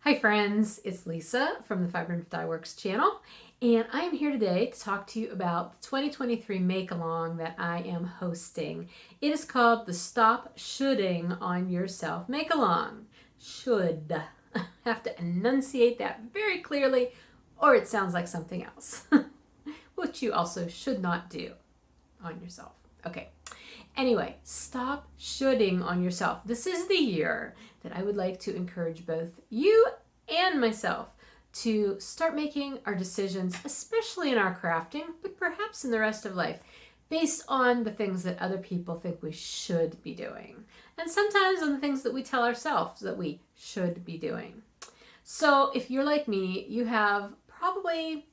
Hi friends, it's Lisa from the Vibrant Dye Works channel, and I'm here today to talk to you about the 2023 make-along that I am hosting. It is called the Stop Shoulding on Yourself Make-Along. Should. Have to enunciate that very clearly or it sounds like something else, which you also should not do on yourself. Okay. Anyway, stop shoulding on yourself. This is the year that I would like to encourage both you and myself to start making our decisions, especially in our crafting, but perhaps in the rest of life, based on the things that other people think we should be doing. And sometimes on the things that we tell ourselves that we should be doing. So if you're like me, you have probably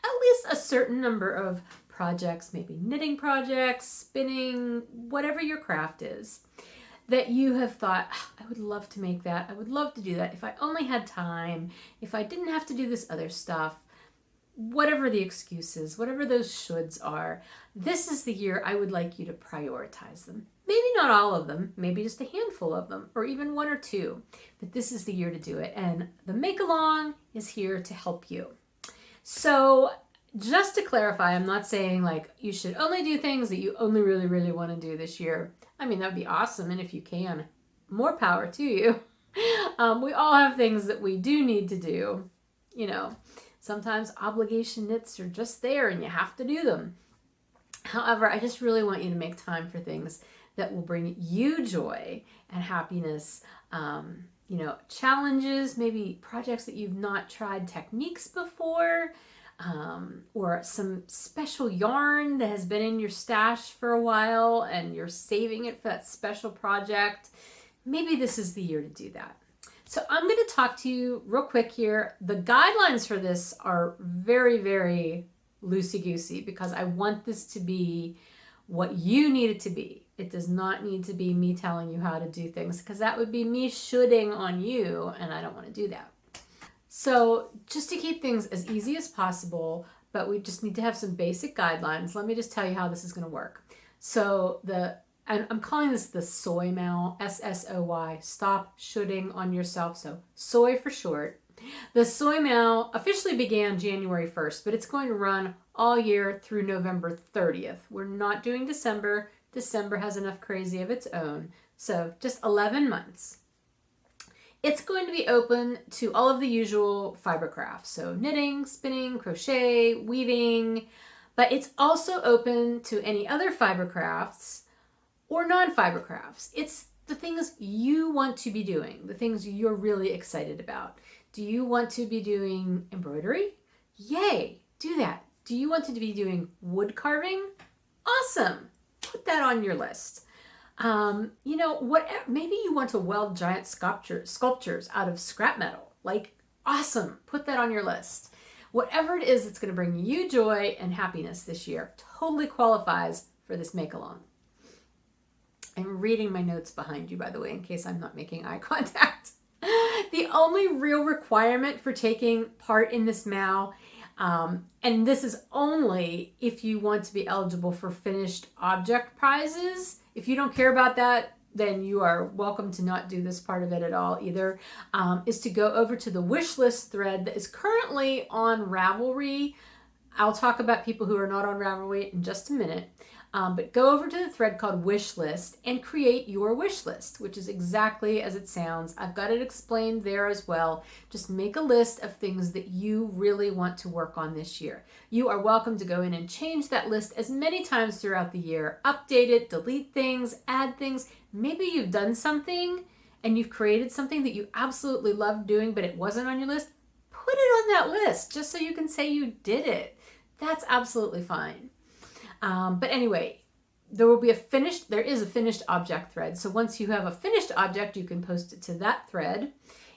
at least a certain number of projects, maybe knitting projects, spinning, whatever your craft is, that you have thought, I would love to make that. I would love to do that if I only had time, if I didn't have to do this other stuff, whatever the excuses, whatever those shoulds are. This is the year I would like you to prioritize them. Maybe not all of them, maybe just a handful of them, or even one or two, but this is the year to do it. And the make-along is here to help you. So just to clarify, I'm not saying like you should only do things that you only really want to do this year. I mean, that would be awesome. And if you can, more power to you. We all have things that we do need to do. You know, sometimes obligation knits are just there and you have to do them. However, I just really want you to make time for things that will bring you joy and happiness. Challenges, maybe projects that you've not tried techniques before. Or some special yarn that has been in your stash for a while and you're saving it for that special project. Maybe this is the year to do that. So I'm going to talk to you real quick here. The guidelines for this are very, very loosey-goosey because I want this to be what you need it to be. It does not need to be me telling you how to do things because that would be me shoulding on you and I don't want to do that. So just to keep things as easy as possible, but we just need to have some basic guidelines. Let me just tell you how this is going to work. So I'm calling this the SSOY MAL, SSOY, Stop Shoulding on Yourself. So SSOY for short. The SSOY MAL officially began January 1st, but it's going to run all year through November 30th. We're not doing December. December has enough crazy of its own. So just 11 months. It's going to be open to all of the usual fiber crafts, so knitting, spinning, crochet, weaving, but it's also open to any other fiber crafts or non-fiber crafts. It's the things you want to be doing, the things you're really excited about. Do you want to be doing embroidery? Yay, do that. Do you want to be doing wood carving? Awesome, put that on your list. Maybe you want to weld giant sculptures out of scrap metal. Like, awesome. Put that on your list. Whatever it is that's going to bring you joy and happiness this year totally qualifies for this make-along. I'm reading my notes behind you, by the way, in case I'm not making eye contact. The only real requirement for taking part in this MAL, and this is only if you want to be eligible for finished object prizes. If you don't care about that, then you are welcome to not do this part of it at all either, is to go over to the wish list thread that is currently on Ravelry. I'll talk about people who are not on Ravelry in just a minute. But go over to the thread called wish list and create your wish list, which is exactly as it sounds. I've got it explained there as well. Just make a list of things that you really want to work on this year. You are welcome to go in and change that list as many times throughout the year, update it, delete things, add things. Maybe you've done something and you've created something that you absolutely loved doing, but it wasn't on your list. Put it on that list just so you can say you did it. That's absolutely fine. But anyway, there is a finished object thread. So once you have a finished object, you can post it to that thread.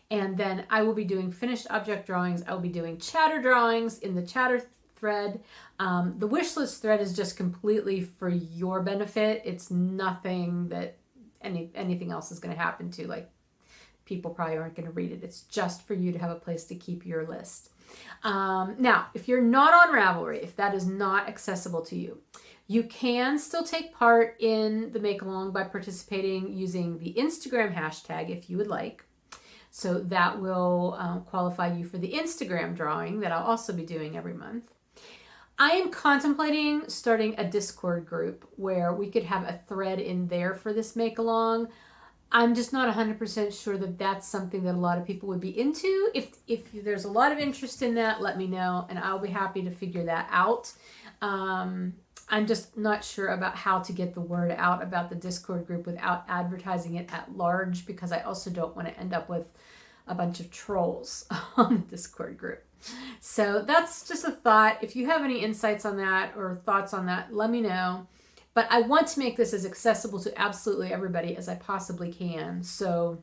And then I will be doing finished object drawings. I will be doing chatter drawings in the chatter thread. The wish list thread is just completely for your benefit. It's nothing that anything else is going to happen to. Like, people probably aren't going to read it. It's just for you to have a place to keep your list. Now, if you're not on Ravelry, if that is not accessible to you, you can still take part in the make-along by participating using the Instagram hashtag if you would like. So that will qualify you for the Instagram drawing that I'll also be doing every month. I am contemplating starting a Discord group where we could have a thread in there for this make along. I'm just not 100% sure that that's something that a lot of people would be into. If there's a lot of interest in that, let me know, and I'll be happy to figure that out. I'm just not sure about how to get the word out about the Discord group without advertising it at large, because I also don't want to end up with a bunch of trolls on the Discord group. So that's just a thought. If you have any insights on that or thoughts on that, let me know. But I want to make this as accessible to absolutely everybody as I possibly can. So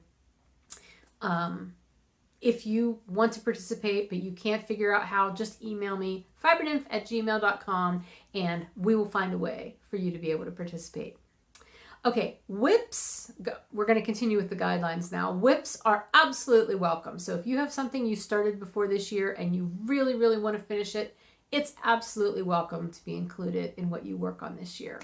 if you want to participate but you can't figure out how, just email me, fibernymph@gmail.com, and we will find a way for you to be able to participate. Okay, whips. We're going to continue with the guidelines now. Whips are absolutely welcome. So if you have something you started before this year and you really, really want to finish it, it's absolutely welcome to be included in what you work on this year.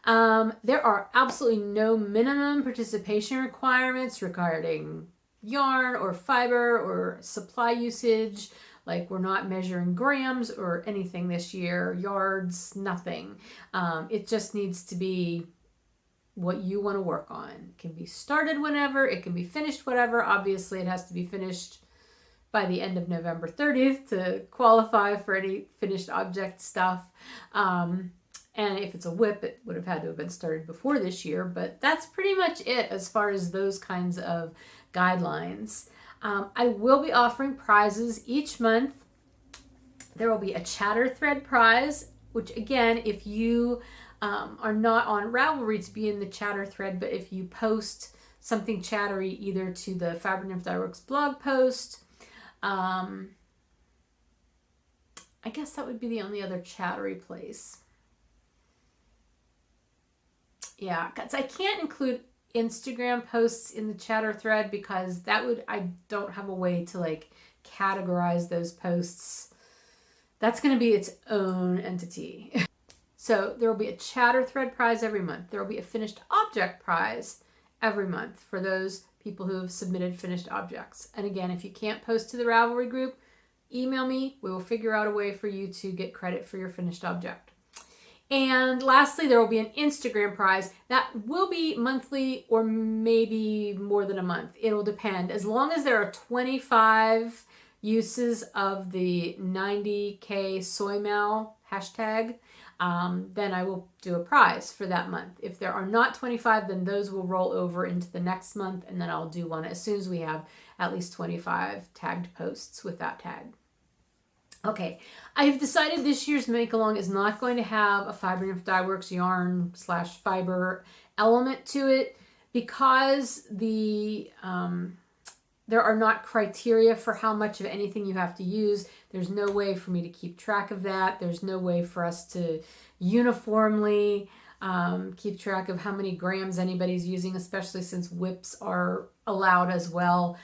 There are absolutely no minimum participation requirements regarding yarn or fiber or supply usage. Like, we're not measuring grams or anything this year, yards, nothing. It just needs to be what you want to work on. It can be started whenever, it can be finished whatever. Obviously, it has to be finished by the end of November 30th to qualify for any finished object stuff. And if it's a whip, it would have had to have been started before this year, but that's pretty much it as far as those kinds of guidelines. I will be offering prizes each month. There will be a chatter thread prize, which again, if you are not on Ravelry to be in the chatter thread, but if you post something chattery either to the Fiber Nymph Dye Works blog post, I guess that would be the only other chattery place. Yeah, because I can't include Instagram posts in the chatter thread because I don't have a way to like categorize those posts. That's going to be its own entity. So there will be a chatter thread prize every month. There will be a finished object prize every month for those people who have submitted finished objects. And again, if you can't post to the Ravelry group, email me. We will figure out a way for you to get credit for your finished object. And lastly, there will be an Instagram prize that will be monthly or maybe more than a month. It will depend. As long as there are 25 uses of the 90K SSOY MAL hashtag, then I will do a prize for that month. If there are not 25, then those will roll over into the next month, and then I'll do one as soon as we have at least 25 tagged posts with that tag. Okay, I've decided this year's make-along is not going to have a Fiber Nymph Dye Works yarn / fiber element to it because there are not criteria for how much of anything you have to use. There's no way for me to keep track of that. There's no way for us to uniformly keep track of how many grams anybody's using, especially since whips are allowed as well.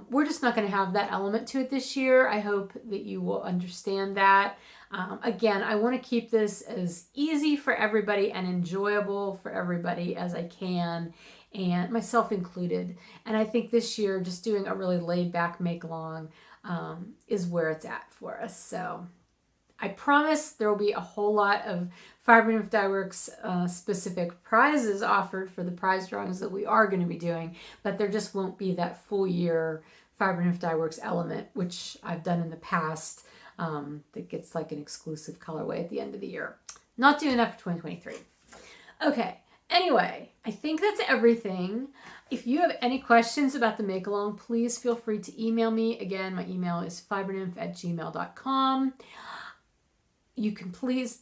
We're just not going to have that element to it this year. I hope that you will understand that. Again, I want to keep this as easy for everybody and enjoyable for everybody as I can, and myself included. And I think this year, just doing a really laid back make-along is where it's at for us. So I promise there will be a whole lot of Fiber Nymph Dye Works specific prizes offered for the prize drawings that we are going to be doing, but there just won't be that full year Fiber Nymph Dye Works element, which I've done in the past, that gets like an exclusive colorway at the end of the year. Not doing that for 2023. Okay, anyway, I think that's everything. If you have any questions about the make-along, please feel free to email me. Again, my email is fibernymph@gmail.com. You can please,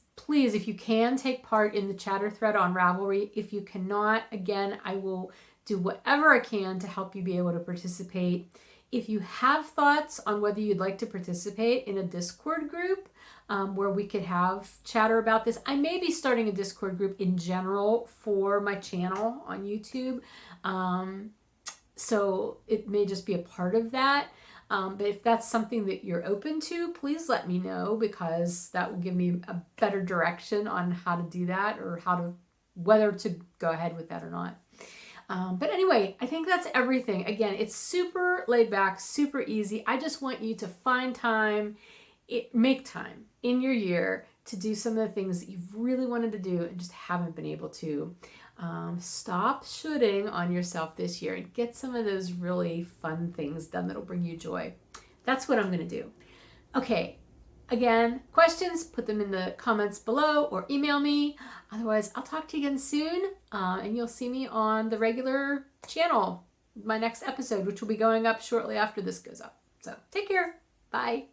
if you can, take part in the chatter thread on Ravelry. If you cannot, again, I will do whatever I can to help you be able to participate. If you have thoughts on whether you'd like to participate in a Discord group where we could have chatter about this, I may be starting a Discord group in general for my channel on YouTube. So it may just be a part of that. But if that's something that you're open to, please let me know, because that will give me a better direction on how to do that or whether to go ahead with that or not. But anyway, I think that's everything. Again, it's super laid back, super easy. I just want you to find time, make time in your year to do some of the things that you've really wanted to do and just haven't been able to. Stop shooting on yourself this year and get some of those really fun things done that'll bring you joy. That's what I'm going to do. Okay, again, questions, put them in the comments below or email me. Otherwise, I'll talk to you again soon, and you'll see me on the regular channel, my next episode, which will be going up shortly after this goes up. So take care. Bye.